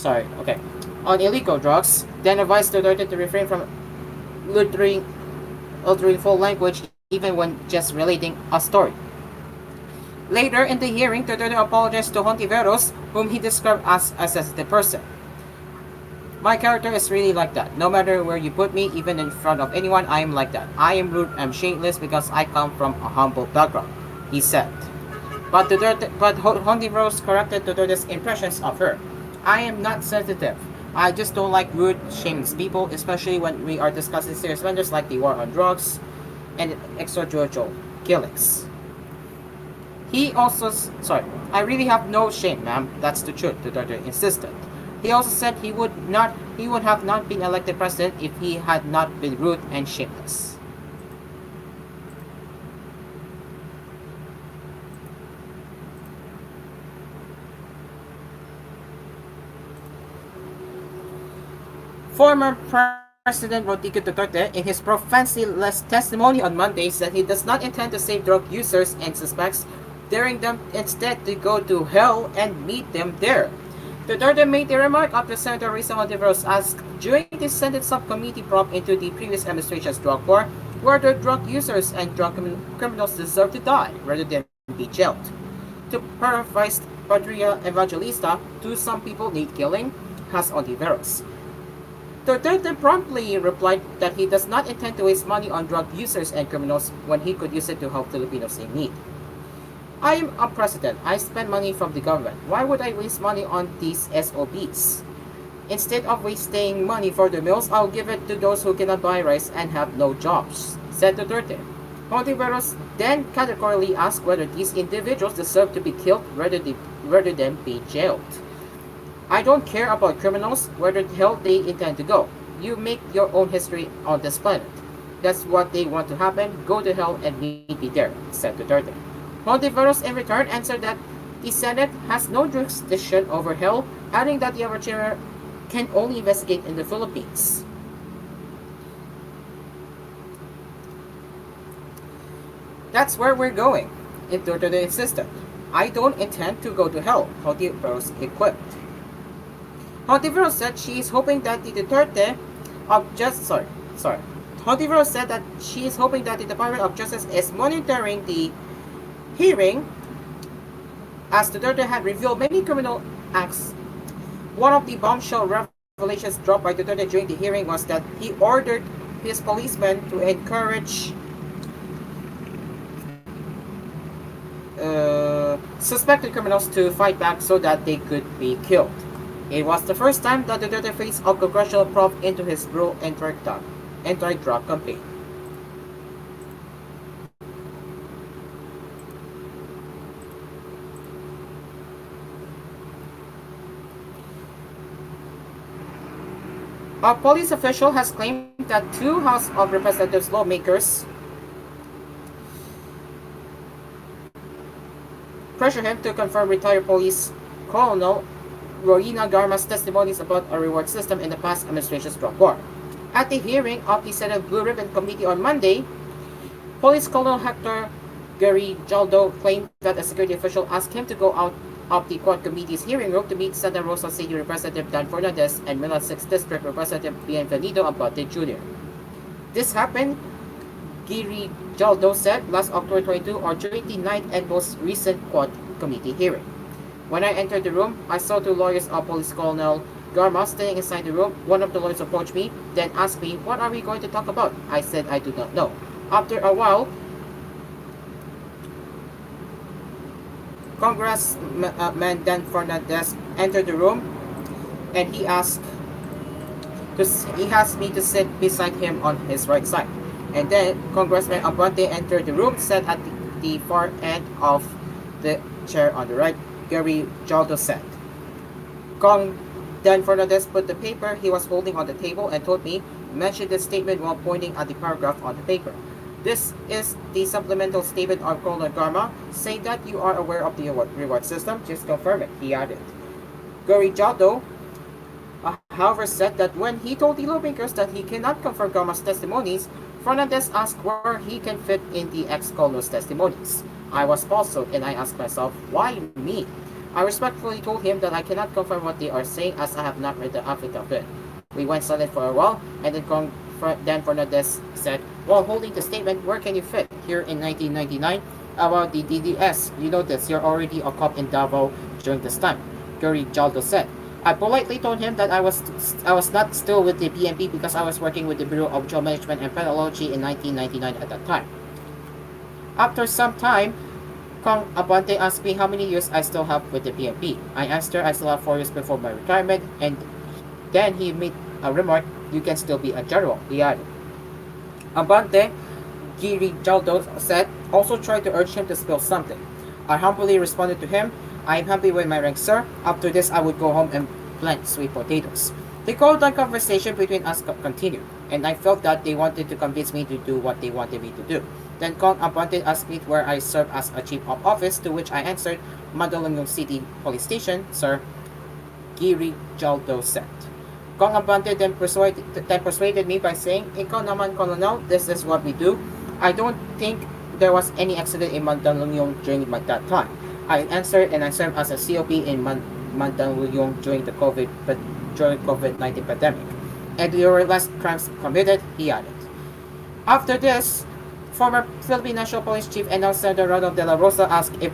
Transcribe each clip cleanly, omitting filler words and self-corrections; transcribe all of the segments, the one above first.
on illegal drugs, then advised Duterte to refrain from altering, altering full language even when just relating a story. Later in the hearing, Duterte apologized to Hontiveros, whom he described as a sensitive person. My character is really like that. No matter where you put me, even in front of anyone, I am like that. I am rude and shameless because I come from a humble background, he said. But Hontiveros corrected Duterte's impressions of her. I am not sensitive. I just don't like rude, shameless people, especially when we are discussing serious matters like the war on drugs and extrajudicial killings. He also, sorry, I really have no shame, ma'am. That's the truth, Duterte insisted. He also said he would have not been elected president if he had not been rude and shameless. Former President Rodrigo Duterte, in his profanity-less testimony on Monday, said he does not intend to save drug users and suspects, daring them instead to go to hell and meet them there. Duterte made the remark after Senator Risa Hontiveros asked during the Senate subcommittee probe into the previous administration's drug war whether drug users and drug criminals deserve to die rather than be jailed. To paraphrase Patria Evangelista, do some people need killing? Asked Hontiveros. Duterte promptly replied that he does not intend to waste money on drug users and criminals when he could use it to help Filipinos in need. I am a president. I spend money from the government. Why would I waste money on these SOBs? Instead of wasting money for the meals, I'll give it to those who cannot buy rice and have no jobs, said Duterte. Hontiveros then categorically asked whether these individuals deserve to be killed rather than be jailed. I don't care about criminals, where the hell they intend to go. You make your own history on this planet. That's what they want to happen. Go to hell and meet me there, said Duterte. Hontiveros in return answered that the Senate has no jurisdiction over hell, adding that the arbitrator can only investigate in the Philippines. That's where we're going, Duterte insisted. I don't intend to go to hell, Hontiveros equipped. Hontiveros said she is hoping that the Duterte of Justice, Hontiveros said that she is hoping that the Department of Justice is monitoring the hearing, as Duterte had revealed many criminal acts. One of the bombshell revelations dropped by Duterte during the hearing was that he ordered his policemen to encourage suspected criminals to fight back so that they could be killed. It was the first time that Duterte faced a congressional probe into his brutal anti-drug campaign. A police official has claimed that two House of Representatives lawmakers pressure him to confirm retired police Colonel Rowena Garma's testimonies about a reward system in the past administration's drug war. At the hearing of the Senate Blue Ribbon Committee on Monday, Police Colonel Hector Jaldo claimed that a security official asked him to go out of the Quad Committee's hearing room to meet Santa Rosa City Representative Dan Fernandez and Manila 6th District Representative Bienvenido Abate Jr. This happened, Jaldo said, last October 22 or during the ninth and most recent Quad Committee hearing. When I entered the room, I saw two lawyers of Police Colonel Garma standing inside the room. One of the lawyers approached me, then asked me, "What are we going to talk about?" I said, "I do not know." After a while, Congressman Dan Fernandez entered the room, and he asked me to sit beside him on his right side. And then Congressman Abante entered the room, sat at the far end of the chair on the right. Gary Jaldo said. Dan Fernandez put the paper he was holding on the table and told me, mention this statement while pointing at the paragraph on the paper. This is the supplemental statement of Colonel Garma, saying that you are aware of the reward system. Just confirm it, he added. Gary Jaldo, however, said that when he told the lawmakers that he cannot confirm Garma's testimonies, Fernandez asked where he can fit in the ex-colonel's testimonies. I was puzzled and I asked myself, why me? I respectfully told him that I cannot confirm what they are saying as I have not read the affidavit of it. We went silent for a while, and then Fernandez said, while holding the statement, where can you fit? Here in 1999, about the DDS. You know this, you're already a cop in Davao during this time, Gary Jaldo said. I politely told him that I was not still with the PNP because I was working with the Bureau of Jail Management and Penology in 1999 at that time. After some time, Kong Abante asked me how many years I still have with the PNP. I answered I still have 4 years before my retirement, and then he made a remark, you can still be a general, he added. Abante, Giri Jaldo said, also tried to urge him to spill something. I humbly responded to him, I am happy with my rank, sir. After this, I would go home and plant sweet potatoes. The cold-down conversation between us continued, and I felt that they wanted to convince me to do what they wanted me to do. Then Kong Abante asked me where I serve as a chief of office, to which I answered, Mandaluyong City Police Station, sir, Giri Jaldo said. Kong Abante then persuaded me by saying, ikaw naman, Colonel, this is what we do. I don't think there was any accident in Mandaluyong during that time. I answered, and I served as a COP in Mandaluyong during the COVID-19 pandemic. And there were less crimes committed, he added. After this, former Philippine National Police Chief and now Senator Ronald De La Rosa asked if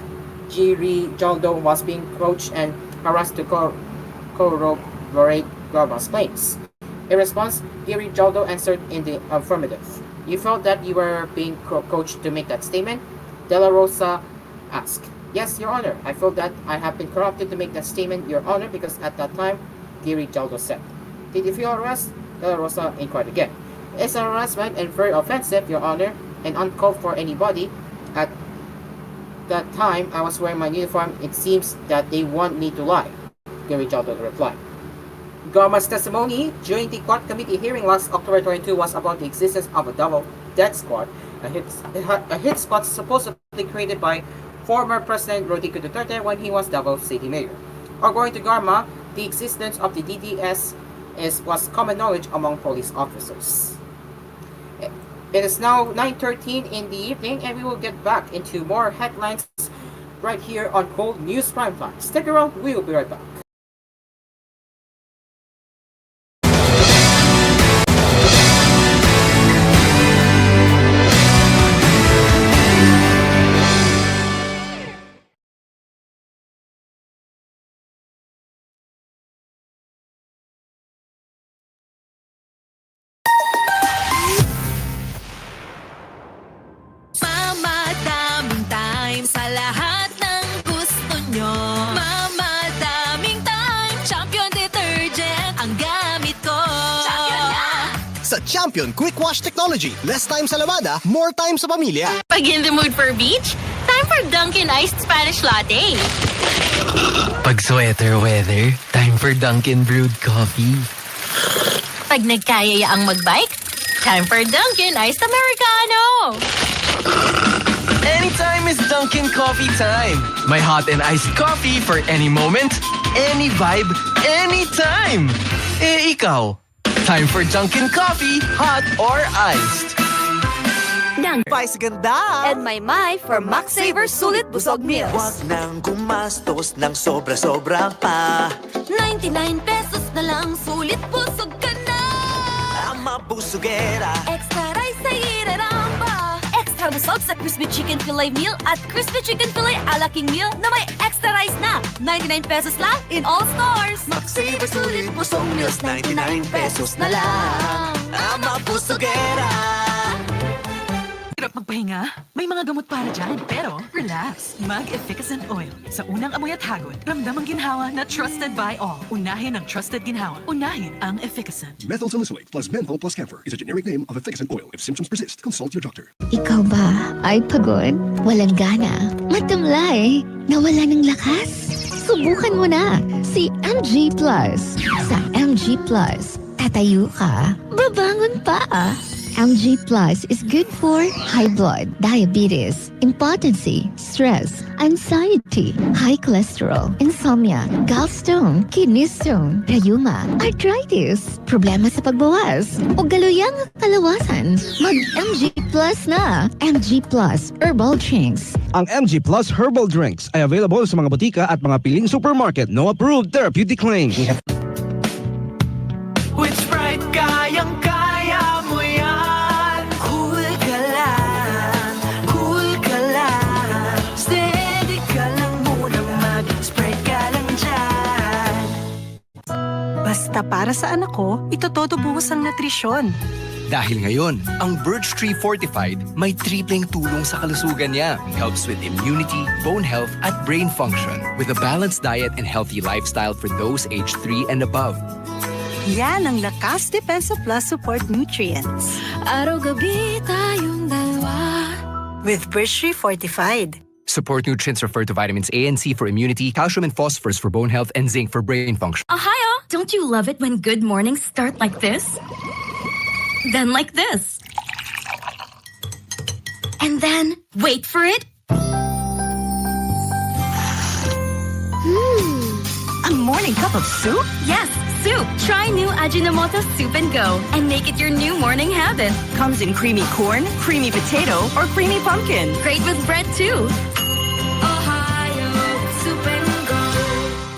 Giri Jaldo was being coached and harassed to corroborate Garba's claims. In response, Giri Jaldo answered in the affirmative. You felt that you were being coached to make that statement? De La Rosa asked. Yes, Your Honor. I feel that I have been corrupted to make that statement, Your Honor, because at that time, Giri Jaldo said. Did you feel harassed? De La Rosa inquired again. It's an harassment and very offensive, Your Honor, and uncalled for anybody. At that time, I was wearing my uniform. It seems that they want me to lie, Giri Jaldo replied. Garma's testimony during the court committee hearing last October 22 was about the existence of a double death squad, a hit squad supposedly created by former President Rodrigo Duterte when he was Davao City Mayor. According to Garma, the existence of the DDS was common knowledge among police officers. It is now 9:13 in the evening, and we will get back into more headlines right here on koolNews Primetime. Stick around, we will be right back. Sa lahat ng gusto nyo, mamadaming time, Champion Detergent ang gamit ko. Champion na! Sa Champion Quick Wash Technology, less time sa lavada, more time sa pamilya. Pag in the mood for beach, time for Dunkin' Iced Spanish Latte. Pag sweater weather, time for Dunkin' Brewed Coffee. Pag nagkayaya ang magbike, time for Dunkin' Iced Americano. Anytime is Dunkin' Coffee time. My hot and iced coffee for any moment, any vibe, anytime. Eh, ikaw? Time for Dunkin' Coffee, hot or iced. Pay sa ganda! And my for Max Saver Sulit Busog Meals. Huwag nang gumastos ng sobra-sobra pa. 99 pesos na lang, sulit busog ka na. Ang mabusugera. Extra rice sa iraramba. Extra busog sa Crispy Chicken Filet Meal at Crispy Chicken Filet Ala King Meal na may extra rice na. 99 pesos lang in all stores. Max Saver Sulit Busog Meals, 99 pesos na lang. Ang mabusugera. Hirap magpahinga? May mga gamot para dyan. Pero, relax. Mag-efficacent oil. Sa unang amoy at hagod, ramdam ang ginhawa na trusted by all. Unahin ang trusted ginhawa. Unahin ang efficacent. Methyl salicylate plus menthol plus camphor is a generic name of efficacent oil. If symptoms persist, consult your doctor. Ikaw ba ay pagod? Walang gana? Matamlay? Nawala ng lakas? Subukan mo na si MG Plus. Sa MG Plus, tatayo ka, babangon pa. MG Plus is good for high blood, diabetes, impotency, stress, anxiety, high cholesterol, insomnia, gallstone, kidney stone, rheuma, arthritis, problema sa pagbawas, o galuyang kalawasan. Mag-MG Plus na! MG Plus Herbal Drinks. Ang MG Plus Herbal Drinks ay available sa mga botika at mga piling supermarket. No approved therapeutic claims. With Sprite, kayang-kaya mo yan. Cool ka lang, cool ka lang. Steady ka lang muna, mag-Sprite ka lang dyan. Basta para sa anak ko, ito todo buhos ang nutrisyon. Dahil ngayon, ang Birch Tree Fortified may tripleng tulong sa kalusugan niya. Helps with immunity, bone health, at brain function. With a balanced diet and healthy lifestyle for those aged 3 and above. Yan ang Lakas Depensa Plus Support Nutrients. Araw-gabi tayong dalawa. With Birch Tree Fortified. Support nutrients refer to vitamins A and C for immunity, calcium and phosphorus for bone health, and zinc for brain function. Ohio! Don't you love it when good mornings start like this? Then like this. And then, wait for it. A morning cup of soup? Yes, soup. Try new Ajinomoto Soup and Go and make it your new morning habit. Comes in creamy corn, creamy potato, or creamy pumpkin. Great with bread too. Ohio, Soup and Go.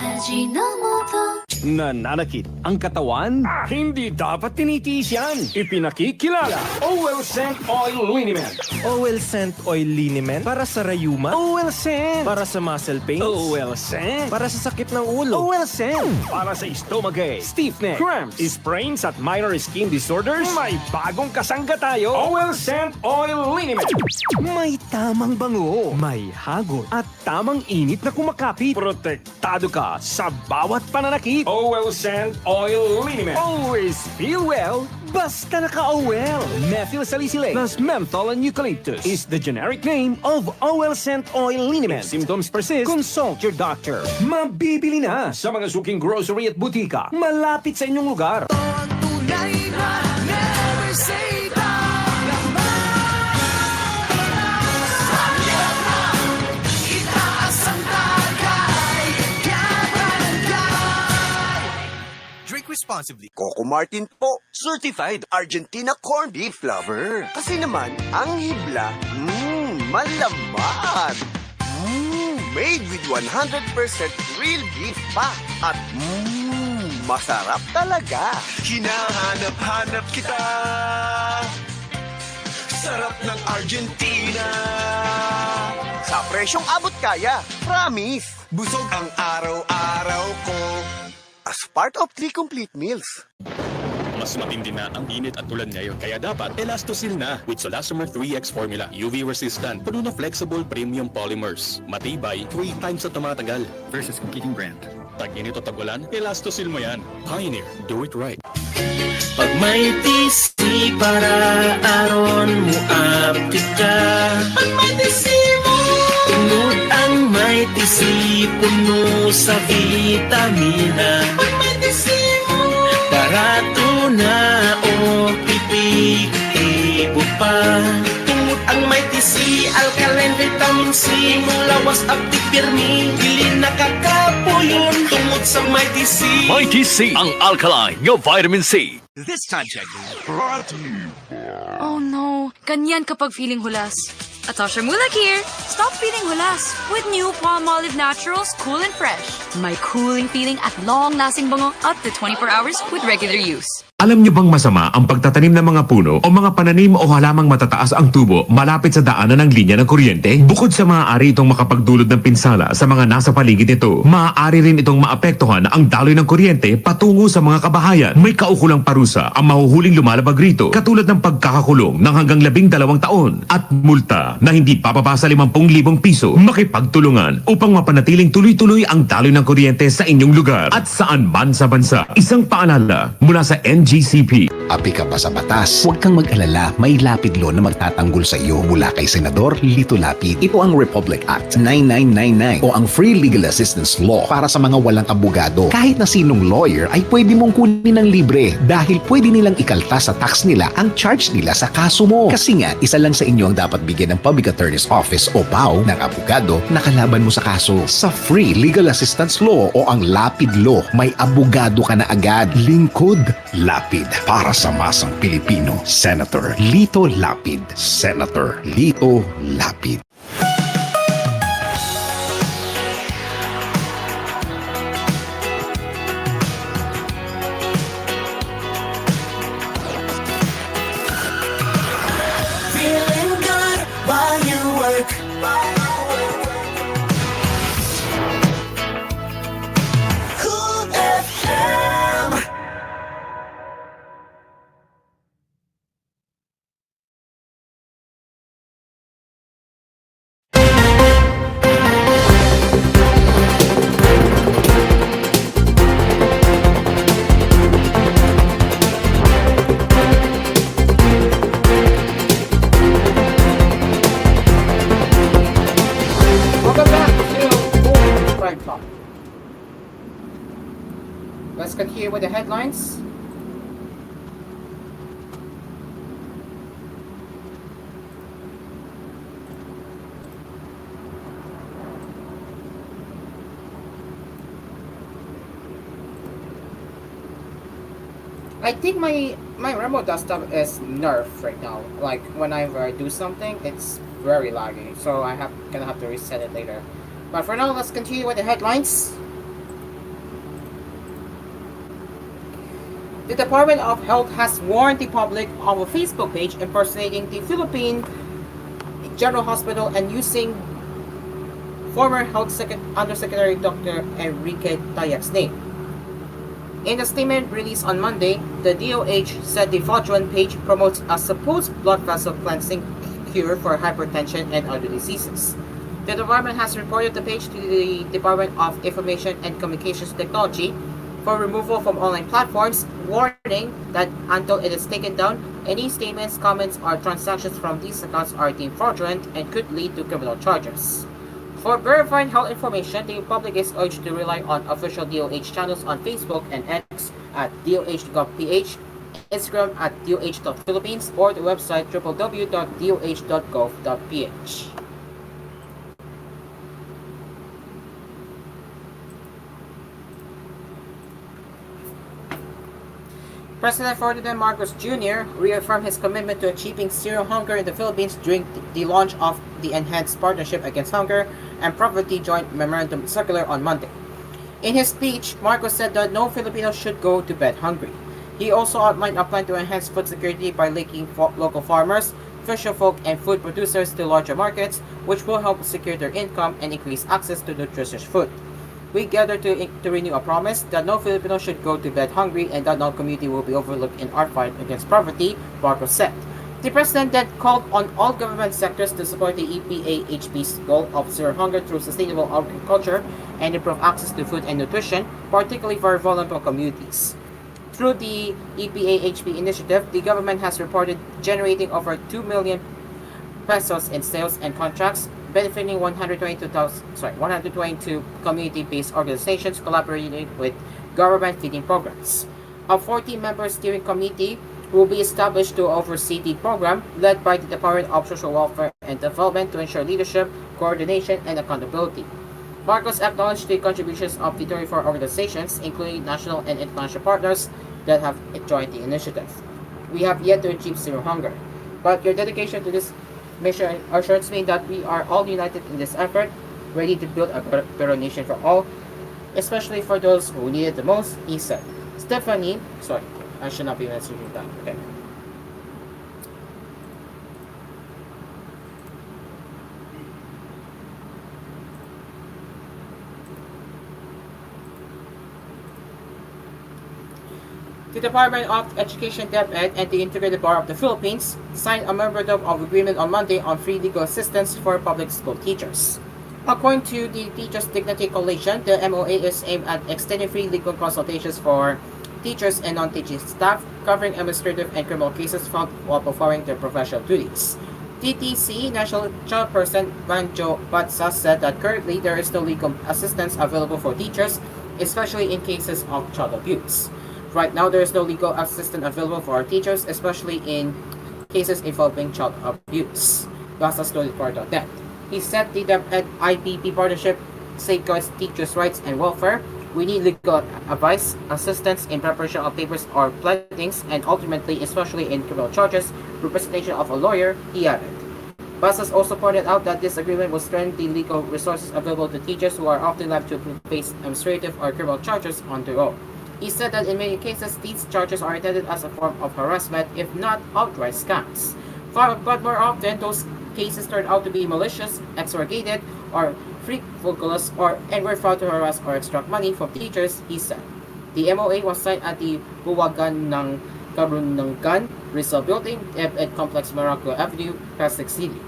Ajinomoto. Nananakit ang katawan? Hindi dapat tinitiis yan. Ipinakikilala. OL Scent Oil Liniment. OL Scent Oil Liniment para sa rayuma. OL Scent. Para sa muscle pains. OL Scent. Para sa sakit ng ulo. OL Scent. Para sa stomachache, stiffness, cramps, sprains at minor skin disorders, may bagong kasangga tayo. OL Scent Oil Liniment. May tamang bango, may hagod, at tamang init na kumakapit. Protektado ka sa bawat pananakit. OL Scent Oil Liniment. Always feel well, basta naka-OL. Methyl salicylate plus menthol and eucalyptus is the generic name of OL Scent Oil Liniment. If symptoms persist, consult your doctor. Mabibili na sa mga suking grocery at butika malapit sa inyong lugar. Tunay na, never say die. Itaas ang tagay, Drink responsibly. Coco Martin po, certified Argentina corned beef lover. Kasi naman, ang hibla, malaman. Made with 100% real beef pa. At masarap talaga. Hinahanap-hanap kita. Sarap ng Argentina. Sa presyong abot kaya, promise. Busog ang araw-araw ko. As part of 3 complete meals. Mas matindi na ang init at ulan ngayon, kaya dapat Elastosil na with Solastomer 3X formula. UV resistant, puno na flexible premium polymers. Matibay, 3 times sa tumatagal. Versus competing brand. Tag-init o tag-ulan, Elastosil mo yan. Pioneer, do it right. Pag may tisi para aron mo apti ka. Pag may tisi mo, tunod ang may tisi, puno sa vitamina. Pag may tisi mo, barato na o pipig, ibo pa. Tungod ang may tisi, alkaline vitamin C, mulawas apti pirmi, dili nakakapuyon. Tungod sa may tisi, Mighty C, ang alkaline ng vitamin C. This time check. Oh no, ganyan kapag feeling hulas. Atasha Mulak here. Stop feeling hulas with new Palmolive Naturals Cool and Fresh. May cooling feeling at long-lasting bango up to 24 hours with regular use. Alam niyo bang masama ang pagtatanim ng mga puno o mga pananim o halamang matataas ang tubo malapit sa daanan ng linya ng kuryente? Bukod sa maaari itong makapagdulot ng pinsala sa mga nasa paligid nito, maaari rin itong maapektuhan ang daloy ng kuryente patungo sa mga kabahayan. May kaukulang parusa ang mahuhuling lumalabag rito, katulad ng pagkakakulong ng hanggang 12 taon at multa na hindi papapa sa 50,000 piso. Makipagtulungan upang mapanatiling tuloy-tuloy ang daloy ng kuryente sa inyong lugar at saan man sa bansa. Isang paalala mula sa NG GCP. Api ka ba sa batas? Huwag kang mag-alala, may lapid law na magtatanggol sa iyo mula kay Senador Lito Lapid. Ito ang Republic Act 9999 o ang Free Legal Assistance Law para sa mga walang abogado. Kahit na sinong lawyer ay pwede mong kunin ng libre dahil pwede nilang ikaltas sa tax nila ang charge nila sa kaso mo. Kasi nga, isa lang sa inyo ang dapat bigyan ng Public Attorney's Office o PAO ng abogado na kalaban mo sa kaso. Sa Free Legal Assistance Law o ang Lapid Law, may abogado ka na agad. Lingkod Lapid para sa masang Pilipino. Senator Lito Lapid. Senator Lito Lapid. Feeling good while you work. Cool FM. Welcome back to Prime Time. Let's continue with the headlines. I think my remote desktop is nerfed right now. Like whenever I do something, it's very laggy. So gonna have to reset it later. But for now, let's continue with the headlines. The Department of Health has warned the public of a Facebook page impersonating the Philippine General Hospital and using former Undersecretary Dr. Enrique Tayak's name. In a statement released on Monday, the DOH said the fraudulent page promotes a supposed blood vessel cleansing cure for hypertension and other diseases. The department has reported the page to the Department of Information and Communications Technology for removal from online platforms, warning that until it is taken down, any statements, comments, or transactions from these accounts are deemed fraudulent and could lead to criminal charges. For verified health information, the public is urged to rely on official DOH channels on Facebook and X at DOH.ph, Instagram at DOH.Philippines, or the website www.doh.gov.ph. President Ferdinand Marcos Jr. reaffirmed his commitment to achieving zero hunger in the Philippines during the launch of the Enhanced Partnership Against Hunger and Poverty Joint Memorandum Circular on Monday. In his speech, Marcos said that no Filipino should go to bed hungry. He also outlined a plan to enhance food security by linking local farmers, fisherfolk, and food producers to larger markets, which will help secure their income and increase access to nutritious food. We gather to renew a promise that no Filipino should go to bed hungry and that no community will be overlooked in our fight against poverty, Marcos said. The president then called on all government sectors to support the EPA-HP's goal of zero hunger through sustainable agriculture and improve access to food and nutrition, particularly for vulnerable communities. Through the EPA-HP initiative, the government has reported generating over 2 million pesos in sales and contracts, benefiting 122 community-based organizations collaborating with government feeding programs. A 14-member steering committee will be established to oversee the program, led by the Department of Social Welfare and Development to ensure leadership, coordination, and accountability. Marcos acknowledged the contributions of the 34 organizations, including national and international partners, that have joined the initiative. We have yet to achieve zero hunger, but your dedication to this mission assures me that we are all united in this effort, ready to build a better nation for all, especially for those who need it the most, he said. Stephanie, sorry, I should not be mentioning that. Okay. The Department of Education DepEd and the Integrated Bar of the Philippines signed a memorandum of agreement on Monday on free legal assistance for public school teachers. According to the Teachers Dignity Coalition, the MOA is aimed at extending free legal consultations for teachers and non-teaching staff covering administrative and criminal cases found while performing their professional duties. TTC National Chairperson Banjo Batsa said that currently there is no legal assistance available for teachers, especially in cases of child abuse. Right now, there is no legal assistance available for our teachers, especially in cases involving child abuse. Basa slowly reported on that. He said the DepEd IPP partnership safeguards teachers' rights and welfare. We need legal advice, assistance in preparation of papers or pleadings, and ultimately, especially in criminal charges, representation of a lawyer, he added. Basas also pointed out that this agreement will strengthen the legal resources available to teachers who are often left to face administrative or criminal charges on their own. He said that in many cases, these charges are intended as a form of harassment, if not outright scams. But more often, those cases turn out to be malicious, extorted, or frivolous, and were found to harass or extract money from teachers, he said. The MOA was signed at the Buwagan ng Karunangan Rizal Building at Complex Maraco Avenue, Pasig City.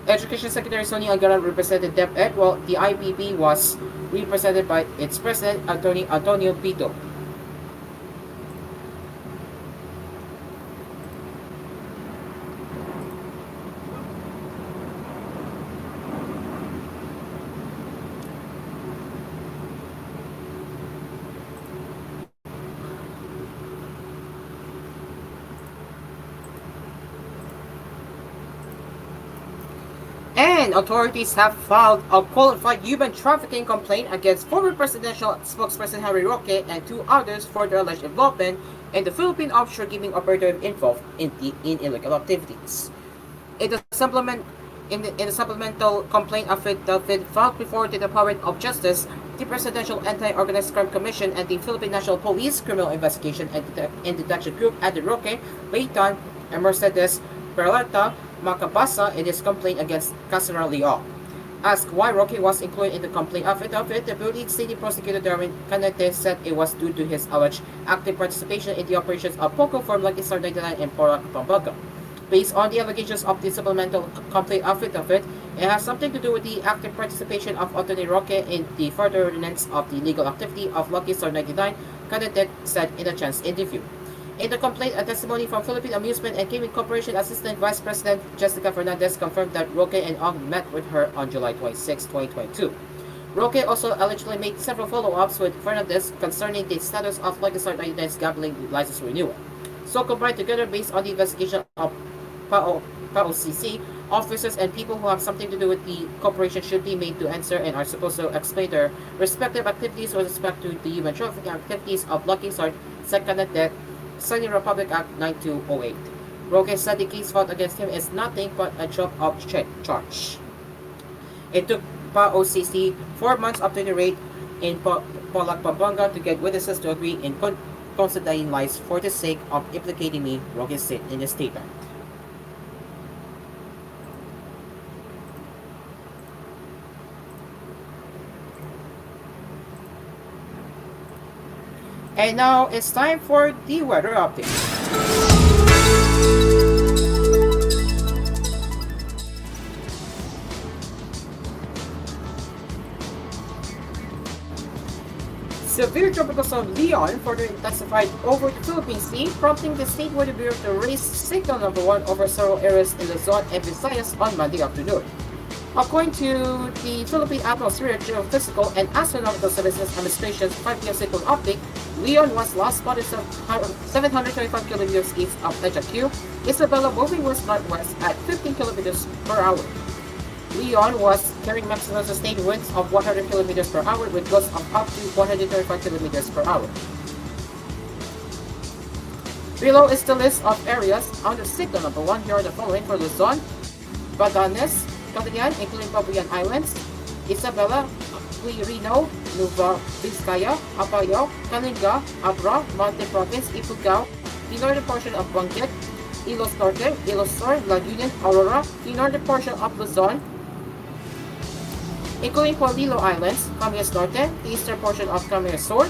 Education Secretary Sonny Algaran represented DepEd, while the IPP was represented by its president, Attorney Antonio Pito. And authorities have filed a qualified human trafficking complaint against former presidential spokesperson Harry Roque and two others for their alleged involvement in the Philippine offshore gaming operator involved in illegal activities. In the supplemental complaint affidavit filed before the Department of Justice, the Presidential Anti-Organized Crime Commission, and the Philippine National Police Criminal Investigation and Detection Group added Roque, Baytan, and Mercedes Peralta Macabasa in his complaint against Casara Leal. Asked why Roque was included in the complaint affidavit, the Belize City Prosecutor Darwin Canete said it was due to his alleged active participation in the operations of Poco Firm Lucky Star 99 and Porac, Pampanga. Based on the allegations of the supplemental complaint affidavit, it has something to do with the active participation of Attorney Roque in the furtherance of the legal activity of Lucky Star 99, Canete said in a chance interview. In the complaint, a testimony from Philippine Amusement and Gaming Corporation Assistant Vice President Jessica Fernandez confirmed that Roque and Ong met with her on July 26, 2022. Roque also allegedly made several follow-ups with Fernandez concerning the status of Lucky Star 99's gambling license renewal. So combined together based on the investigation of PAOCC, officers and people who have something to do with the corporation should be made to answer and are supposed to explain their respective activities with respect to the human trafficking activities of Lucky Star, second death, Signing Republic Act 9208. Roque said the case filed against him is nothing but a drop of charge. It took PAOCC 4 months after the raid in Porac, Pampanga to get witnesses to agree in considering lies for the sake of implicating me, Roque said in a statement. And now it's time for the weather update. Severe tropical storm Leon further intensified over the Philippine Sea, prompting the State Weather Bureau to raise signal number 1 over several areas in Luzon and Visayas on Monday afternoon. According to the Philippine Atmospheric, Geophysical, and Astronomical Services Administration's 5 p.m. cyclone update, Leon was last spotted 725 kilometers east of Leja Q, Isabela moving west-northwest at 15 kilometers per hour. Leon was carrying maximum sustained winds of 100 kilometers per hour with gusts of up to 135 kilometers per hour. Below is the list of areas under signal number 1. Here are the following for Luzon: Batanes, Cagayan, including Babuyan Islands, Isabela, Quirino, Nueva Vizcaya, Apayao, Kalinga, Abra, Monte Province, Ifugao, the northern portion of Benguet, Ilos Norte, Ilos Sur, Laguna, Aurora, the northern portion of Luzon, including Polillo Islands, Camarines Norte, the eastern portion of Camarines Sur,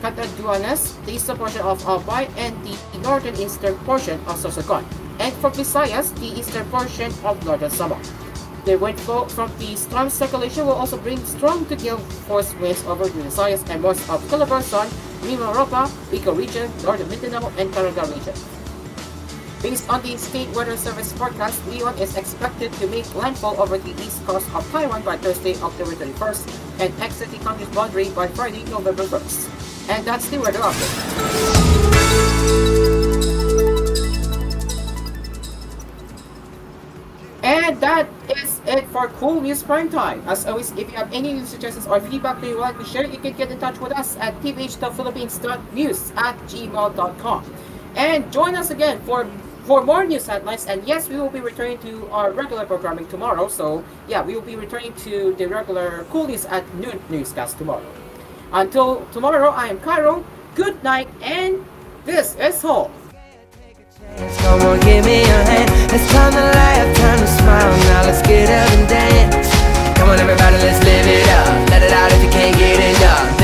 Catanduanes, the eastern portion of Albay, and the northern eastern portion of Sorsogon. And for Visayas, the eastern portion of Northern Samar. The wind flow from the storm circulation will also bring strong to gale force winds over the Visayas and most of Calabarzon, Mimaropa, Bicol region, Northern Mindanao, and Caraga region. Based on the State Weather Service forecast, Leon is expected to make landfall over the east coast of Taiwan by Thursday, October 31st, and exit the country's boundary by Friday, November 1st. And that's the weather update. And that is it for koolNews Primetime. As always, if you have any news suggestions or feedback that you would like to share, you can get in touch with us at tvh.philippines.news@gmail.com. And join us again for more news headlines. And yes, we will be returning to our regular programming tomorrow. So yeah, we will be returning to the regular koolNews at noon newscast tomorrow. Until tomorrow, I am Cairo. Good night, and this is Hall. Come on, give me your hand. It's time to laugh, time to smile. Now let's get up and dance. Come on, everybody, let's live it up. Let it out if you can't get enough.